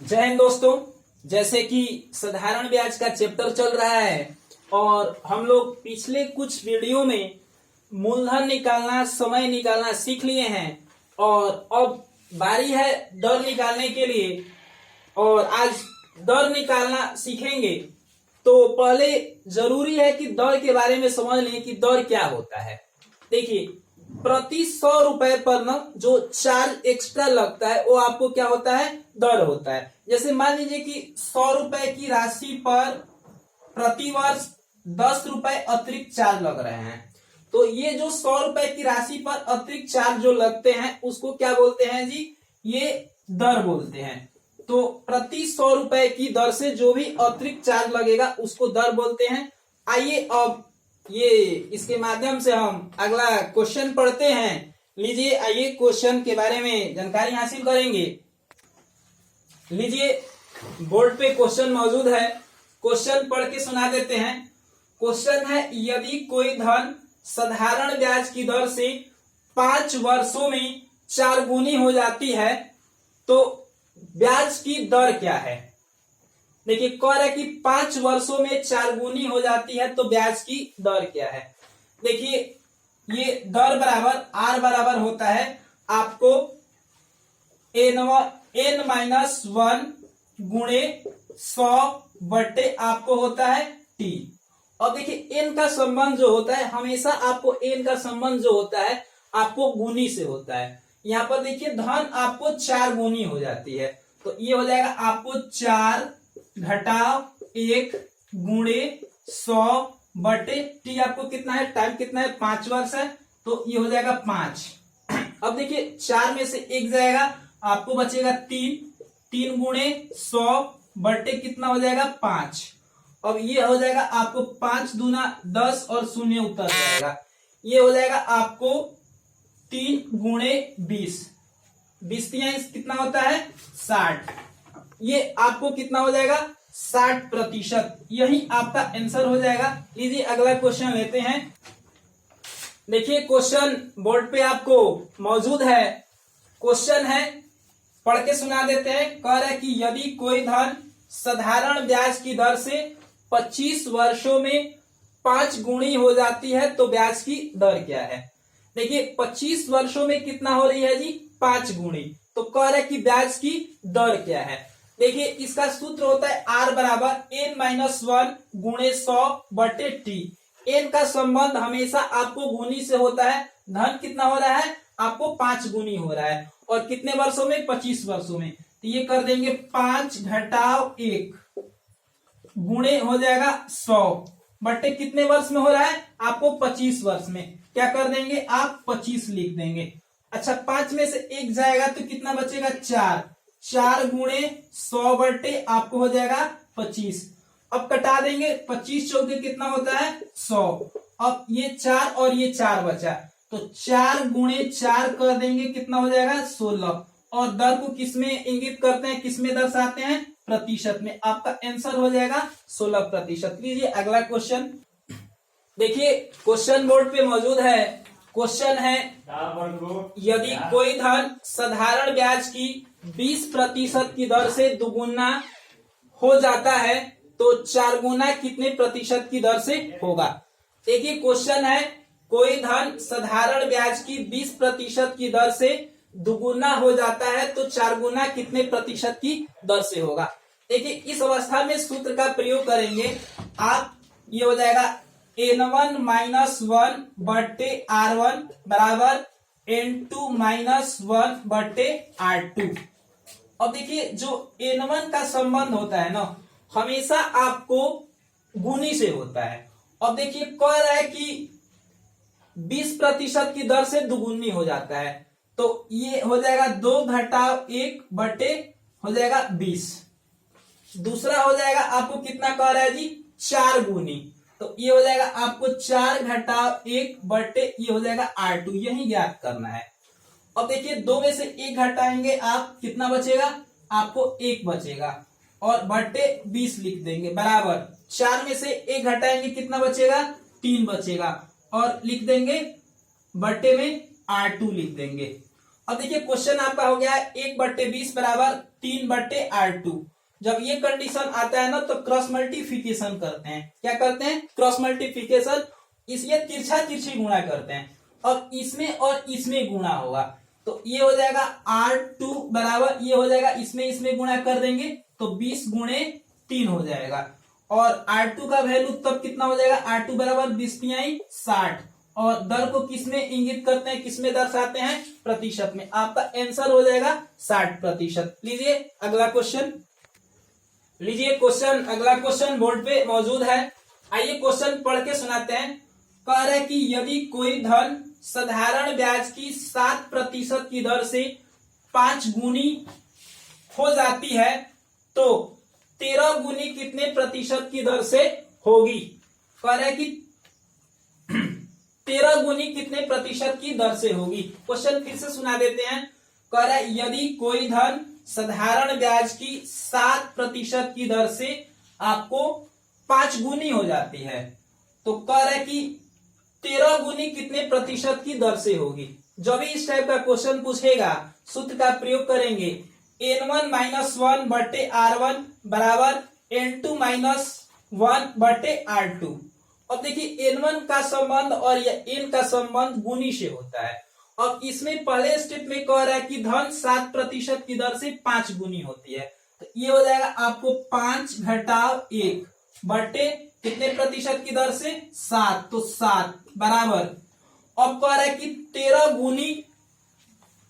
जय हिंद दोस्तों। जैसे कि साधारण ब्याज का चैप्टर चल रहा है और हम लोग पिछले कुछ वीडियो में मूलधन निकालना, समय निकालना सीख लिए हैं और अब बारी है दर निकालने के लिए। और आज दर निकालना सीखेंगे तो पहले जरूरी है कि दर के बारे में समझ लें कि दर क्या होता है। देखिए, प्रति 100 रुपए पर न जो चार्ज एक्स्ट्रा लगता है वो आपको क्या होता है, दर होता है। जैसे मान लीजिए कि 100 रुपए की राशि पर प्रति वर्ष 10 रुपए अतिरिक्त चार्ज लग रहे हैं, तो ये जो 100 रुपए की राशि पर अतिरिक्त चार्ज जो लगते हैं उसको क्या बोलते हैं जी, ये दर बोलते हैं। तो प्रति 100 रुपए की दर से जो भी अतिरिक्त चार्ज लगेगा उसको दर बोलते हैं। आइए अब ये इसके माध्यम से हम अगला क्वेश्चन पढ़ते हैं। लीजिए, आइए क्वेश्चन के बारे में जानकारी हासिल करेंगे। लीजिए, बोर्ड पे क्वेश्चन मौजूद है, क्वेश्चन पढ़ के सुना देते हैं। क्वेश्चन है, यदि कोई धन साधारण ब्याज की दर से 5 वर्षों में 4 गुनी हो जाती है तो ब्याज की दर क्या है। देखिए, कह रहा है कि 5 वर्षों में 4 गुनी हो जाती है तो ब्याज की दर क्या है। देखिए, ये दर बराबर आर बराबर होता है आपको n-1 गुणे 100 बटे आपको होता है टी। और देखिए, एन का संबंध जो होता है हमेशा आपको एन का संबंध जो होता है आपको गुनी से होता है। यहाँ पर देखिए, धन आपको 4 गुनी हो जाती है तो ये हो जाएगा आपको 4 घटाव 1 गुणे 100 बटे टी। आपको कितना है, टाइम कितना है, 5 वर्ष है तो ये हो जाएगा 5। अब देखिए, 4 में से 1 जाएगा, आपको बचेगा 3 गुणे 100 बटे कितना हो जाएगा 5। अब ये हो जाएगा आपको 5 दूना 10 और शून्य उतर जाएगा। ये हो जाएगा आपको 3 गुणे 20, 20 कितना होता है 60। ये आपको कितना हो जाएगा 60%। यही आपका आंसर हो जाएगा। लीजिए अगला क्वेश्चन लेते हैं। देखिए, क्वेश्चन बोर्ड पे आपको मौजूद है। क्वेश्चन है, पढ़ के सुना देते हैं। कह रहा है कि यदि कोई धन साधारण ब्याज की दर से 25 वर्षों में 5 गुणी हो जाती है तो ब्याज की दर क्या है। देखिए, 25 वर्षों में कितना हो रही है जी, 5 गुणी। तो कह रहा है कि ब्याज की दर क्या है। देखिए, इसका सूत्र होता है आर बराबर n-1 गुणे 100 बटे टी। एन का संबंध हमेशा आपको गुनी से होता है। धन कितना हो रहा है, आपको 5 गुनी हो रहा है और कितने वर्षों में, 25 वर्षों में। तो ये कर देंगे 5 घटाव 1 गुणे हो जाएगा 100 बटे कितने वर्ष में हो रहा है, आपको 25 वर्ष में। क्या कर देंगे आप, 25 लिख देंगे। अच्छा, 5 में से 1 जाएगा तो कितना बचेगा 4 गुणे 100 बटे आपको हो जाएगा 25। अब कटा देंगे, 25 चौके कितना होता है 100। अब ये 4 और ये 4 बचा तो 4 गुणे 4 कर देंगे, कितना हो जाएगा 16। और दर को किसमें इंगित करते हैं, किसमें दर्शाते हैं, प्रतिशत में। आपका आंसर हो जाएगा 16%। लीजिए अगला क्वेश्चन। देखिए, क्वेश्चन बोर्ड पे मौजूद है। क्वेश्चन है, यदि कोई धन साधारण ब्याज की 20% की दर से दुगुना हो जाता है तो 4 गुना कितने प्रतिशत की दर से होगा। देखिए, क्वेश्चन है, कोई धन साधारण ब्याज की 20% की दर से दुगुना हो जाता है तो 4 गुना कितने प्रतिशत की दर से होगा। देखिए, इस अवस्था में सूत्र का प्रयोग करेंगे आप। ये हो जाएगा n1-1 बटे r1 बराबर n2-1 बटे r2। अब देखिए, जो n1 का संबंध होता है ना हमेशा आपको गुनी से होता है। अब देखिए, कह रहा है कि 20% की दर से दुगुनी हो जाता है तो ये हो जाएगा 2 घटाव 1 बटे हो जाएगा 20। दूसरा हो जाएगा आपको कितना कह रहा है जी, 4 गुनी। तो ये हो जाएगा आपको 4 घटाव 1 बटे ये हो जाएगा r2। यही ज्ञात करना है। अब देखिए, 2 में से 1 घटाएंगे आप, कितना बचेगा, आपको 1 बचेगा और बटे 20 लिख देंगे बराबर 4 में से 1 घटाएंगे, कितना बचेगा, 3 बचेगा और लिख देंगे बटे में r2 लिख देंगे। अब देखिए क्वेश्चन आपका हो गया है 1/20 बराबर 3/R2। जब ये कंडीशन आता है ना तो क्रॉस मल्टीप्लिकेशन करते हैं। क्या करते हैं? Cross multiplication. इसलिए तिरछा तिरछी गुणा करते हैं और इसमें गुणा होगा तो ये हो जाएगा R2 बराबर, ये हो जाएगा इसमें गुणा कर देंगे तो 20 गुणे 3 हो जाएगा और R2 का वैल्यू तब कितना हो जाएगा? R2 बराबर 20 60 और दर को किसमें इंगित करते हैं, किसमें दर्शाते हैं? प्रतिशत में। आपका आंसर हो जाएगा 60%। लीजिए अगला क्वेश्चन। लीजिए क्वेश्चन, अगला क्वेश्चन बोर्ड पे मौजूद है। आइए क्वेश्चन पढ़ के सुनाते हैं। कह रहा है कि यदि कोई धन साधारण ब्याज की 7% की दर से 5 गुनी हो जाती है तो 13 गुनी कितने प्रतिशत की दर से होगी? कह रहा है कि 13 गुनी कितने प्रतिशत की दर से होगी। क्वेश्चन फिर से सुना देते हैं। कह रहा है यदि कोई धन साधारण ब्याज की 7% की दर से आपको 5 गुनी हो जाती है तो कह रहा है कि 13 गुनी कितने प्रतिशत की दर से होगी। जब भी इस टाइप का क्वेश्चन पूछेगा सूत्र का प्रयोग करेंगे। n1-1/R1 बराबर n2-1/R2। अब देखिए n1 का संबंध और n का संबंध गुनी से होता है। अब इसमें पहले स्टेप में कह रहा है कि धन 7% की दर से 5 गुनी होती है तो ये हो जाएगा आपको 5 घटाव 1 बटे कितने प्रतिशत की दर से? 7, तो 7 बराबर। अब कह रहा है कि 13 गुनी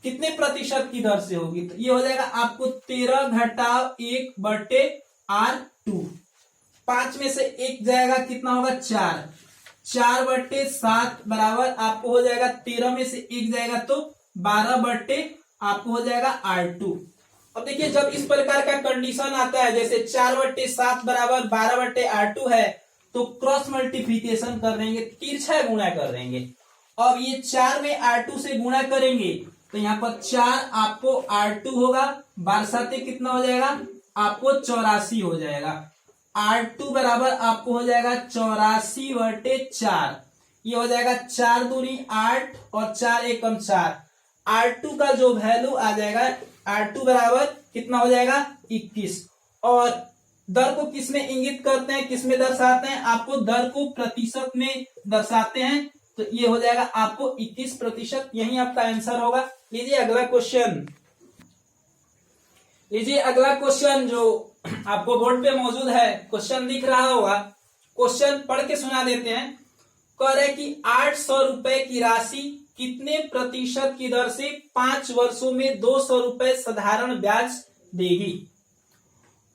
कितने प्रतिशत की दर से होगी तो ये हो जाएगा आपको 13 घटाव 1 बटे R2। 5 में से 1 जाएगा, कितना होगा? 4। 4/7 बराबर आपको हो जाएगा 13 में से 1 जाएगा तो 12 बटे आपको हो जाएगा R2। अब देखिए जब इस प्रकार का कंडीशन आता है जैसे 4/7 बराबर 12/R2 है तो क्रॉस मल्टीप्लिकेशन कर देंगे, तिरछा गुणा कर देंगे। अब ये 4 में R2 से गुणा करेंगे तो यहाँ पर 4 आपको R2 होगा, 12 कितना हो जाएगा? आपको 84 हो जाएगा। R2 बराबर आपको हो जाएगा 84/4। ये हो जाएगा 4 दूनी 8 और 4 एकम 4। R2 का जो वैल्यू आ जाएगा R2 बराबर कितना हो जाएगा? 21। और दर को किसमें इंगित करते हैं, किसमें दर्शाते हैं? आपको दर को प्रतिशत में दर्शाते हैं तो ये हो जाएगा आपको 21%। यही आपका आंसर होगा। लीजिए अगला क्वेश्चन। लीजिए अगला क्वेश्चन जो आपको बोर्ड पे मौजूद है। क्वेश्चन दिख रहा होगा, क्वेश्चन पढ़ के सुना देते हैं। कह रहे कि 800 रुपए की राशि कितने प्रतिशत की दर से 5 वर्षों में 200 रुपए साधारण ब्याज देगी।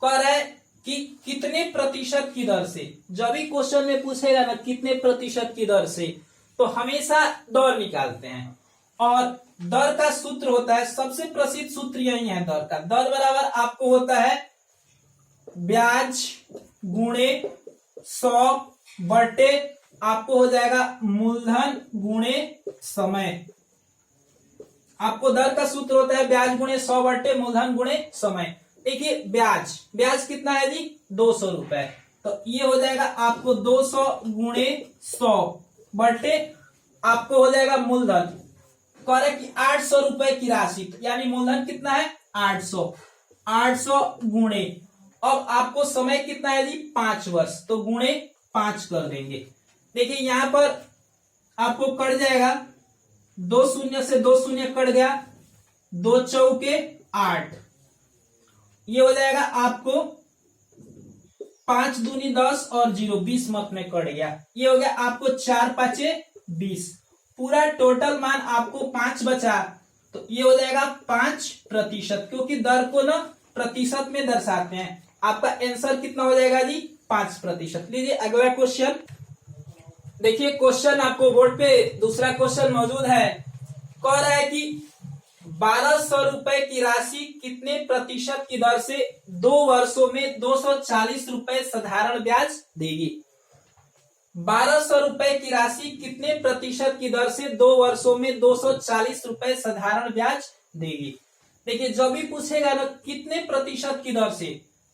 कह रहा है कि कितने प्रतिशत की दर से। जब भी क्वेश्चन में पूछेगा ना कितने प्रतिशत की दर से तो हमेशा दर निकालते हैं और दर का सूत्र होता है, सबसे प्रसिद्ध सूत्र यही है दर का। दर बराबर आपको होता है ब्याज गुणे 100 बटे आपको हो जाएगा मूलधन गुणे समय। आपको दर का सूत्र होता है ब्याज गुणे 100 बटे मूलधन गुणे समय। देखिए ब्याज कितना है जी? 200 रुपए। तो ये हो जाएगा आपको 200 गुणे 100 बटे आपको हो जाएगा मूलधन। कह रहे कि 800 रुपए की राशि यानी मूलधन कितना है? 800 गुणे, अब आपको समय कितना है जी? 5 वर्ष, तो गुणे 5 कर देंगे। देखिए यहां पर आपको कट जाएगा, 2 शून्य से 2 शून्य कट गया, 2 चौके 8। ये हो जाएगा आपको 5 दूनी 10 और 0 20 मत में कट गया। ये हो गया आपको 4 5 20। पूरा टोटल मान आपको 5 बचा तो ये हो जाएगा 5%, क्योंकि दर को ना प्रतिशत में दर्शाते हैं। आपका आंसर कितना हो जाएगा जी? 5%। लीजिए अगला क्वेश्चन। देखिए क्वेश्चन आपको बोर्ड पे दूसरा क्वेश्चन मौजूद है। कह रहा है कि 1200 रुपए की राशि कितने प्रतिशत की दर से 2 वर्षों में 240 रुपए साधारण ब्याज देगी। 1200 रुपए की राशि कितने प्रतिशत की दर से 2 वर्षों में 240 रुपए साधारण ब्याज देगी। देखिए जब भी पूछेगा ना कितने प्रतिशत की दर से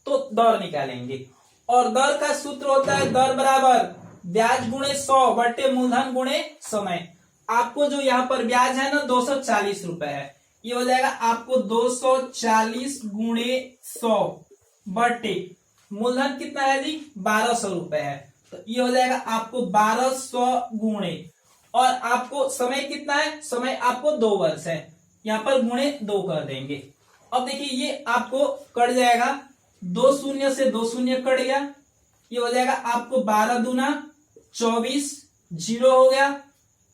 तो दर निकालेंगे और दर का सूत्र होता है दर बराबर ब्याज गुणे 100 बटे मूलधन गुणे समय। आपको जो यहाँ पर ब्याज है ना 240 रुपए है, ये हो जाएगा आपको 240 गुणे 100 बटे मूलधन कितना है जी 1200 रुपए है, तो ये हो जाएगा आपको 1200 गुणे, और आपको समय कितना है, समय आपको 2 वर्ष है, यहाँ पर गुणे 2 कर देंगे। अब देखिए ये आपको कट जाएगा, 2 शून्य से 2 शून्य कट गया, ये हो जाएगा आपको 12 दूना 24, जीरो हो गया,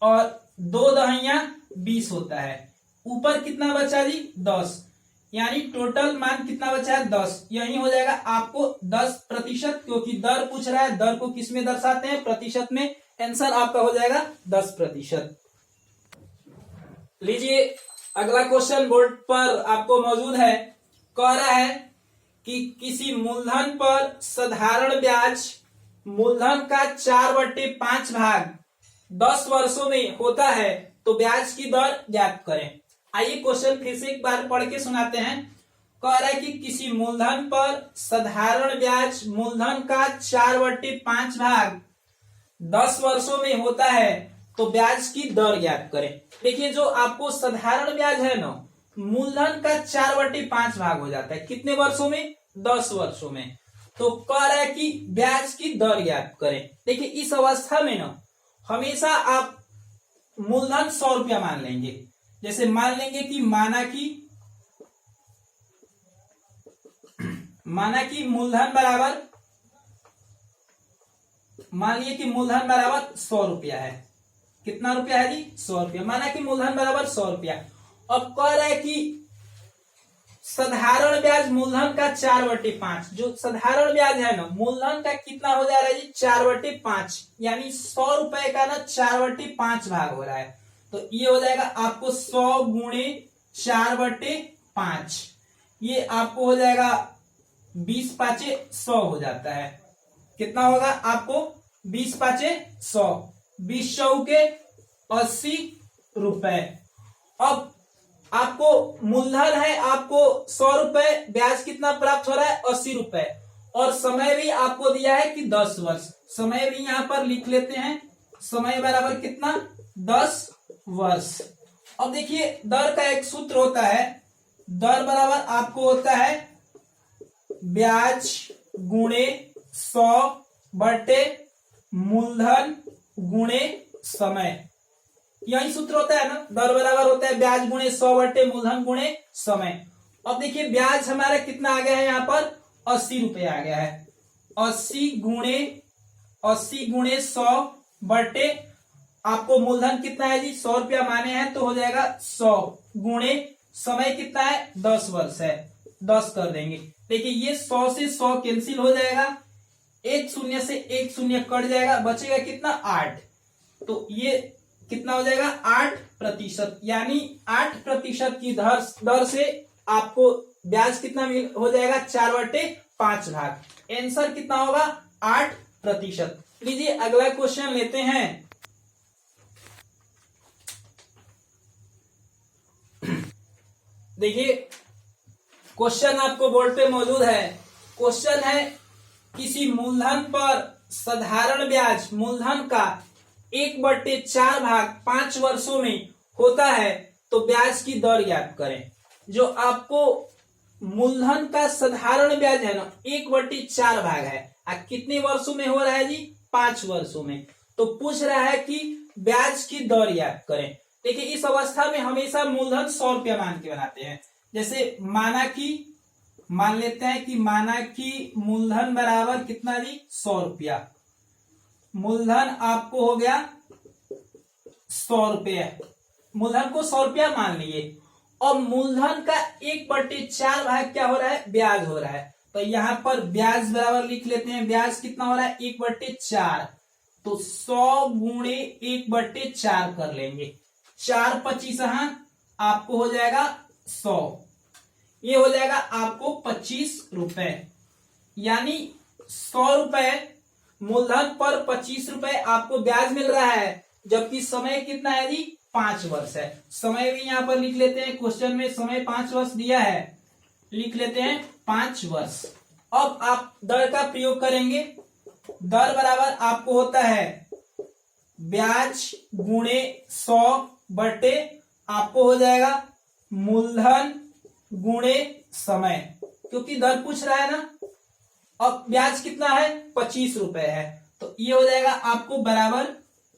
और 2 दहिया 20 होता है, ऊपर कितना बचा जी 10, यानी टोटल मान कितना बचा है 10, यही हो जाएगा आपको 10%, क्योंकि दर पूछ रहा है, दर को किस में दर्शाते हैं, प्रतिशत में, आंसर आपका हो जाएगा 10%। लीजिए अगला क्वेश्चन बोर्ड पर आपको मौजूद है, कह रहा है कि किसी मूलधन पर साधारण ब्याज मूलधन का 4/5 भाग 10 वर्षों में होता है, तो ब्याज की दर ज्ञात करें। आइए क्वेश्चन फिर से एक बार पढ़ के सुनाते हैं। कह रहा है कि किसी मूलधन पर साधारण ब्याज मूलधन का 4/5 भाग 10 वर्षों में होता है, तो ब्याज की दर ज्ञात करें। देखिए जो आपको साधारण ब्याज है ना, मूलधन का 4/5 भाग हो जाता है, कितने वर्षों में, 10 वर्षों में, तो कह रहा है कि ब्याज की दर ज्ञात करें। देखिए इस अवस्था में ना हमेशा आप मूलधन 100 रुपया मान लेंगे, जैसे मान लेंगे कि माना कि मूलधन बराबर, मान लिया कि मूलधन बराबर 100 रुपया है, कितना रुपया है जी 100 रुपया, माना कि मूलधन बराबर 100 रुपया। अब कह रहा है कि साधारण ब्याज मूलधन का 4/5, जो साधारण ब्याज है ना मूलधन का कितना हो जा रहा है जी 4/5, यानी 100 रुपए का ना 4/5 भाग हो रहा है, तो ये हो जाएगा आपको 100 गुणे 4/5, ये आपको हो जाएगा 20 पाँचे 100 हो जाता है, कितना होगा आपको 20 पाँचे 100, 20 चौके 80 रुपए। अब आपको मूलधन है आपको 100 रुपए, ब्याज कितना प्राप्त हो रहा है 80 रुपए, और समय भी आपको दिया है कि 10 वर्ष, समय भी यहां पर लिख लेते हैं, समय बराबर कितना 10 वर्ष। अब देखिए दर का एक सूत्र होता है, दर बराबर आपको होता है ब्याज गुणे 100 बटे मूलधन गुणे समय, यही सूत्र होता है ना, दर बराबर होता है ब्याज गुणे 100 बटे मूलधन गुणे समय। अब देखिए ब्याज हमारा कितना आ गया है, यहाँ पर 80 रुपए आ गया है, 80 गुणे 100 बटे आपको मूलधन कितना है जी 100 रुपया माने हैं, तो हो जाएगा 100 गुणे समय कितना है 10 वर्ष है, 10 कर देंगे। देखिए ये 100 से 100 कैंसिल हो जाएगा, 1 शून्य से 1 शून्य कट जाएगा, बचेगा कितना 8, तो ये कितना हो जाएगा 8%, यानी 8% की दर से आपको ब्याज कितना हो जाएगा 4/5 भाग, आंसर कितना होगा 8%। लीजिए अगला क्वेश्चन लेते हैं। देखिए क्वेश्चन आपको बोर्ड पे मौजूद है, क्वेश्चन है किसी मूलधन पर साधारण ब्याज मूलधन का 1/4 भाग 5 वर्षों में होता है, तो ब्याज की दर ज्ञात करें। जो आपको मूलधन का साधारण ब्याज है ना 1/4 भाग है, कितने वर्षों में हो रहा है जी 5 वर्षों में, तो पूछ रहा है कि ब्याज की दर ज्ञात करें। देखिए इस अवस्था में हमेशा मूलधन 100 रुपया मान के बनाते हैं, जैसे मान लेते हैं कि मूलधन बराबर कितना जी 100 रुपया, मूलधन आपको हो गया 100 रुपया, मूलधन को 100 रुपया मान लिए, और मूलधन का 1/4 भाग क्या हो रहा है ब्याज हो रहा है, तो यहां पर ब्याज बराबर लिख लेते हैं, ब्याज कितना हो रहा है 1/4, तो 100 गुणे 1/4 कर लेंगे, 4×25 आपको हो जाएगा 100, ये हो जाएगा आपको 25 रुपए, यानी 100 रुपए मूलधन पर 25 रुपए आपको ब्याज मिल रहा है, जबकि समय कितना है जी 5 वर्ष है। समय भी यहां पर लिख लेते हैं, क्वेश्चन में समय 5 वर्ष दिया है, लिख लेते हैं 5 वर्ष। अब आप दर का प्रयोग करेंगे, दर बराबर आपको होता है ब्याज गुणे 100 बटे आपको हो जाएगा मूलधन गुणे समय, क्योंकि दर पूछ रहा है ना। अब ब्याज कितना है, 25 रुपए है, तो ये हो जाएगा आपको बराबर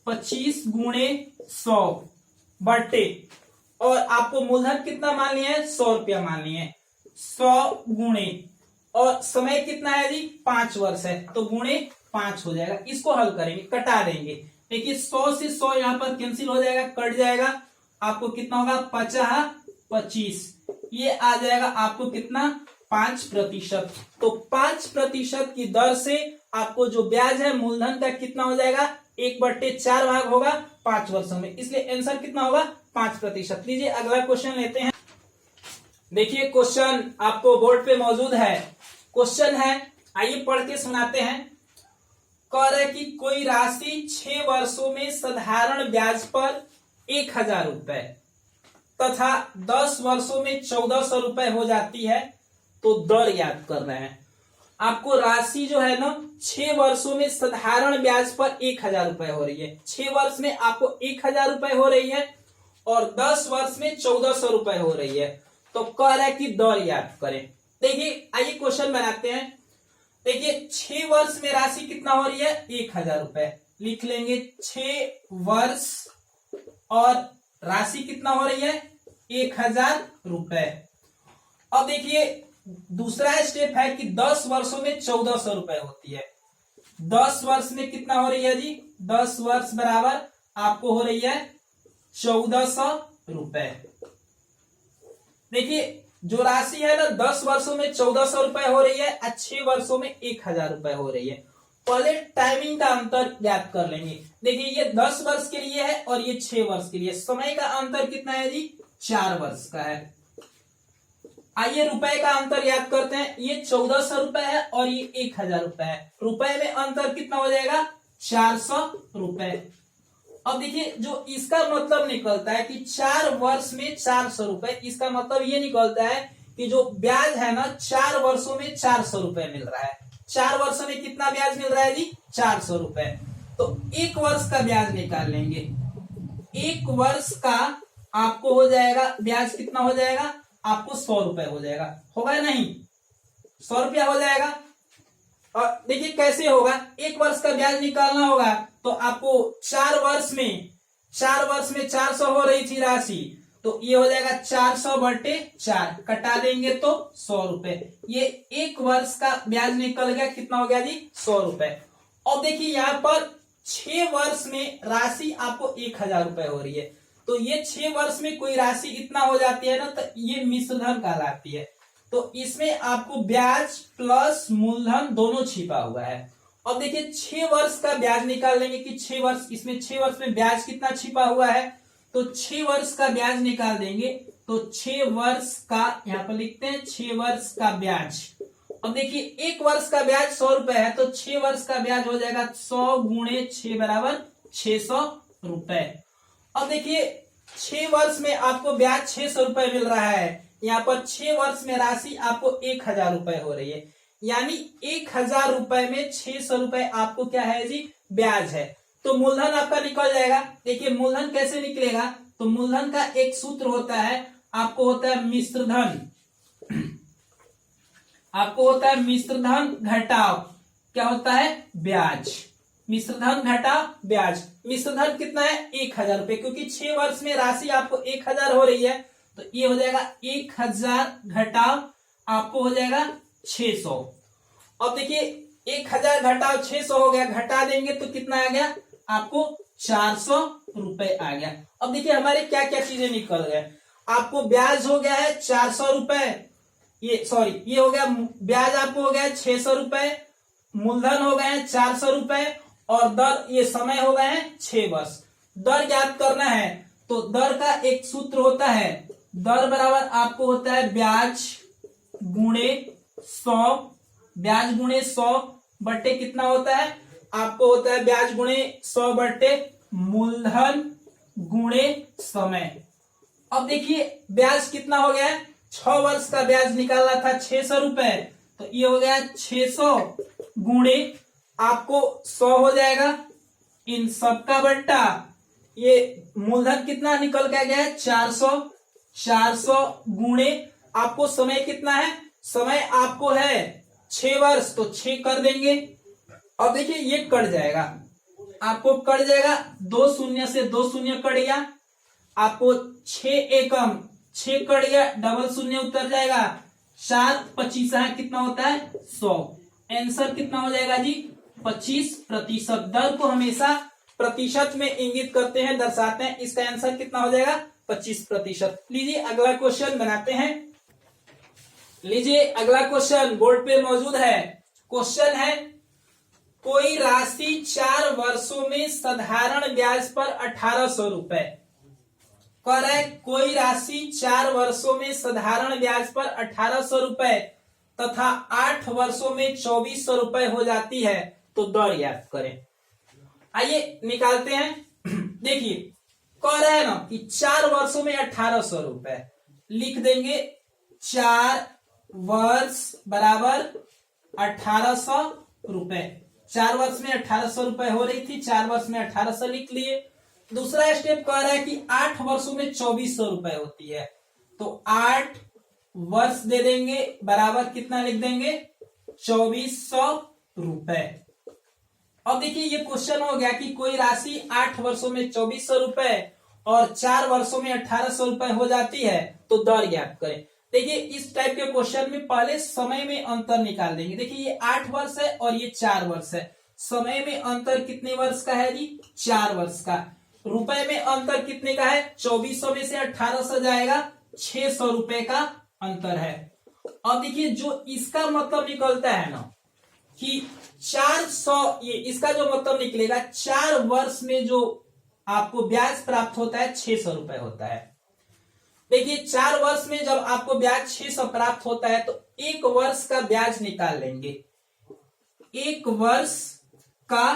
25 गुणे 100 बटे, और आपको मूलधन कितना मान लिया है, 100 रुपया मान लिया है, 100 गुणे, और समय कितना है जी, 5 वर्ष है, तो गुणे 5 हो जाएगा। इसको हल करेंगे, कटा देंगे। देखिए 100 से 100 यहां पर कैंसिल हो जाएगा, कट जाएगा, आपको कितना होगा, 50 25, ये आ जाएगा आपको कितना, 5%। तो 5% की दर से आपको जो ब्याज है मूलधन का कितना हो जाएगा, 1/4 भाग होगा 5 वर्षों में, इसलिए आंसर कितना होगा, 5%। लीजिए अगला क्वेश्चन लेते हैं। देखिए क्वेश्चन आपको बोर्ड पे मौजूद है। क्वेश्चन है, आइए पढ़ के सुनाते हैं। कह रहे कि कोई राशि 6 वर्षों में साधारण ब्याज पर 1000 रुपए तथा 10 वर्षों में 1400 रुपए हो जाती है, तो दर याद कर रहे हैं। आपको राशि जो है ना 6 वर्षों में साधारण ब्याज पर 1000 रुपए हो रही है, 6 वर्ष में आपको 1000 रुपए हो रही है और 10 वर्ष में 1400 रुपए हो रही है, तो कह रहा है कि दर याद करें। देखिए आइए क्वेश्चन बनाते हैं। देखिए 6 वर्ष में राशि कितना हो रही है, 1000 रुपए, लिख लेंगे 6 वर्ष और राशि कितना हो रही है, 1000 रुपए। अब देखिए दूसरा स्टेप है कि 10 वर्षों में 1400 रुपए होती है। 10 वर्ष में कितना हो रही है जी, 10 वर्ष बराबर आपको हो रही है 1400 रुपए। देखिए जो राशि है ना 10 वर्षों में 1400 रुपए हो रही है और 6 वर्षों में 1000 रुपए हो रही है। पहले टाइमिंग का अंतर ज्ञात कर लेंगे। देखिए ये 10 वर्ष के लिए है और ये 6 वर्ष के लिए, समय का अंतर कितना है जी, 4 वर्ष का है। आइए रुपए का अंतर याद करते हैं। ये 1400 रुपए है और ये 1000 रुपए है, रुपए में अंतर कितना हो जाएगा, 400 रुपए। अब देखिए जो इसका मतलब निकलता है कि 4 वर्ष में 400 रुपए, इसका मतलब ये निकलता है कि जो ब्याज है ना 4 वर्षों में 400 रुपए मिल रहा है। 4 वर्षों में कितना ब्याज मिल रहा है जी, 400 रुपए। तो 1 वर्ष का ब्याज निकाल लेंगे। 1 वर्ष का आपको हो जाएगा ब्याज कितना हो जाएगा, आपको 100 रुपए हो जाएगा, होगा नहीं, 100 रुपया हो जाएगा। और देखिए कैसे होगा, 1 वर्ष का ब्याज निकालना होगा तो आपको 4 वर्ष में 400 हो रही थी राशि, तो ये हो जाएगा 400/4, कटा देंगे तो 100 रुपए। ये 1 वर्ष का ब्याज निकल गया, कितना हो गया जी, 100 रुपए। अब देखिए यहाँ पर 6 वर्ष में राशि आपको 1000 रुपए हो रही है, तो ये 6 वर्ष में कोई राशि इतना हो जाती है ना, तो ये मिश्रधन कहलाती है। तो इसमें आपको ब्याज प्लस मूलधन दोनों छिपा हुआ है। अब देखिए 6 वर्ष का ब्याज निकाल लेंगे कि 6 वर्ष, इसमें 6 वर्ष में ब्याज कितना छिपा हुआ है, तो 6 वर्ष का ब्याज निकाल देंगे। तो 6 वर्ष का यहाँ पर लिखते हैं 6 वर्ष का ब्याज। अब देखिए 1 वर्ष का ब्याज 100 रुपए है, तो 6 वर्ष का ब्याज हो जाएगा 100 गुणे 6 बराबर 600 रुपए। अब देखिए 6 वर्ष में आपको ब्याज 600 रुपए मिल रहा है, यहाँ पर 6 वर्ष में राशि आपको 1000 रुपए हो रही है, यानी 1000 रुपए में 600 रुपए आपको क्या है जी, ब्याज है। तो मूलधन आपका निकल जाएगा। देखिए मूलधन कैसे निकलेगा, तो मूलधन का एक सूत्र होता है, आपको होता है मिश्रधन, आपको होता है मिश्रधन घटाव क्या होता है, ब्याज। मिश्रधन घटाव ब्याज। मिश्रधन कितना है, 1000 रुपए, क्योंकि 6 वर्ष में राशि आपको 1000 हो रही है, तो ये हो जाएगा 1000 घटाव आपको हो जाएगा 600। अब देखिए 1000 घटाव 600 हो गया, घटा देंगे तो कितना आ गया, आपको 400 रुपए आ गया। अब देखिए हमारे क्या क्या चीजें निकल गए, आपको ब्याज हो गया है 400 रुपए, ये हो गया ब्याज आपको हो गया 600 रुपए, मूलधन हो गए हैं 400 रुपए और दर ये समय हो गए हैं 6 वर्ष। दर ज्ञात करना है तो दर का एक सूत्र होता है, दर बराबर आपको होता है ब्याज गुणे 100, ब्याज गुणे 100 बट्टे कितना होता है, आपको होता है ब्याज गुणे 100 बट्टे मूलधन गुणे समय। अब देखिए ब्याज कितना हो गया है, 6 वर्ष का ब्याज निकालना था 600 रुपए, तो ये हो गया 600 गुणे आपको 100 हो जाएगा, इन सबका बट्टा ये मूलधन कितना निकल के गया है 400, 400 गुणे आपको समय कितना है, समय आपको है 6 वर्ष, तो 6 कर देंगे। अब देखिए ये कट जाएगा, आपको कट जाएगा, 2 शून्य से 2 शून्य कट गया, आपको 6 एकम 6 कट गया, डबल शून्य उतर जाएगा, 4 25 कितना होता है 100। आंसर कितना हो जाएगा जी 25%। दर को हमेशा प्रतिशत में इंगित करते हैं, दर्शाते हैं। इसका आंसर कितना हो जाएगा 25%। लीजिए अगला क्वेश्चन बनाते हैं। लीजिए अगला क्वेश्चन बोर्ड पे मौजूद है। क्वेश्चन है कोई राशि 4 वर्षों में साधारण ब्याज पर 1800 रुपए। करेक्ट, कोई राशि 4 वर्षों में साधारण ब्याज पर 1800 रुपए तथा 8 वर्षों में 2400 रुपए हो जाती है, तो दर ज्ञात करें। आइए निकालते हैं। देखिए कह रहा है ना कि 4 वर्षों में 1800 रुपए, लिख देंगे 4 वर्ष बराबर 1800 रुपए। 4 वर्ष में 1800 रुपए हो रही थी, 4 वर्ष में 1800 लिख लिए। दूसरा स्टेप कह रहा है कि 8 वर्षों में 2400 रुपए होती है, तो 8 वर्ष दे देंगे बराबर कितना लिख देंगे 2400 रुपए। अब देखिए ये क्वेश्चन हो गया कि कोई राशि 8 वर्षों में 2400 रुपए और 4 वर्षों में 1800 रुपए हो जाती है, तो दर ज्ञात करें। देखिए इस टाइप के क्वेश्चन में पहले समय में अंतर निकाल देंगे। देखिए ये 8 वर्ष है और ये 4 वर्ष है, समय में अंतर कितने वर्ष का है जी 4 वर्ष का। रुपए में अंतर कितने का है, 2400 में से 1800 जाएगा, 600 रुपए का अंतर है। अब देखिए जो इसका मतलब निकलता है ना कि 400, ये इसका जो मतलब निकलेगा 4 वर्ष में जो आपको ब्याज प्राप्त होता है 600 रुपए होता है। देखिए 4 वर्ष में जब आपको ब्याज 600 प्राप्त होता है तो 1 वर्ष का ब्याज निकाल लेंगे। 1 वर्ष का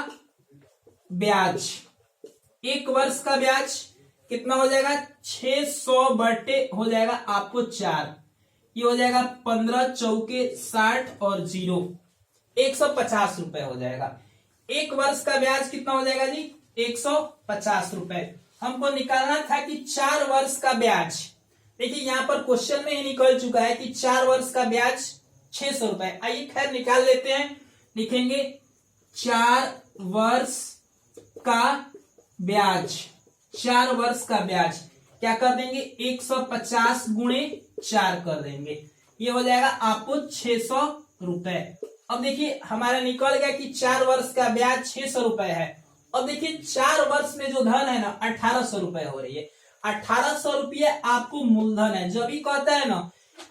ब्याज, 1 वर्ष का ब्याज कितना हो जाएगा 600 बटे हो जाएगा आपको 4, ये हो जाएगा 15 चौके 60 और 0 150 रुपए हो जाएगा। 1 वर्ष का ब्याज कितना हो जाएगा जी 150 रुपए। हमको निकालना था कि 4 वर्ष का ब्याज। देखिए यहाँ पर क्वेश्चन में ही निकल चुका है कि 4 वर्ष का ब्याज 600 रुपए। आइए खैर निकाल लेते हैं। लिखेंगे 4 वर्ष का ब्याज, 4 वर्ष का ब्याज क्या कर देंगे 150 गुणे 4 कर देंगे, ये हो जाएगा आपको 600 रुपए। अब देखिए हमारा निकल गया कि 4 वर्ष का ब्याज 600 रुपए है। अब देखिए 4 वर्ष में जो धन है ना 1800 रुपए हो रही है। 1800 रुपये आपको मूलधन है। जब भी कहता है ना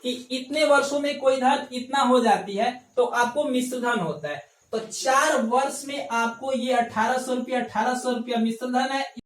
कि इतने वर्षों में कोई धन इतना हो जाती है तो आपको मिश्र धन होता है। तो 4 वर्ष में आपको ये 1800 रुपया मिश्र धन है।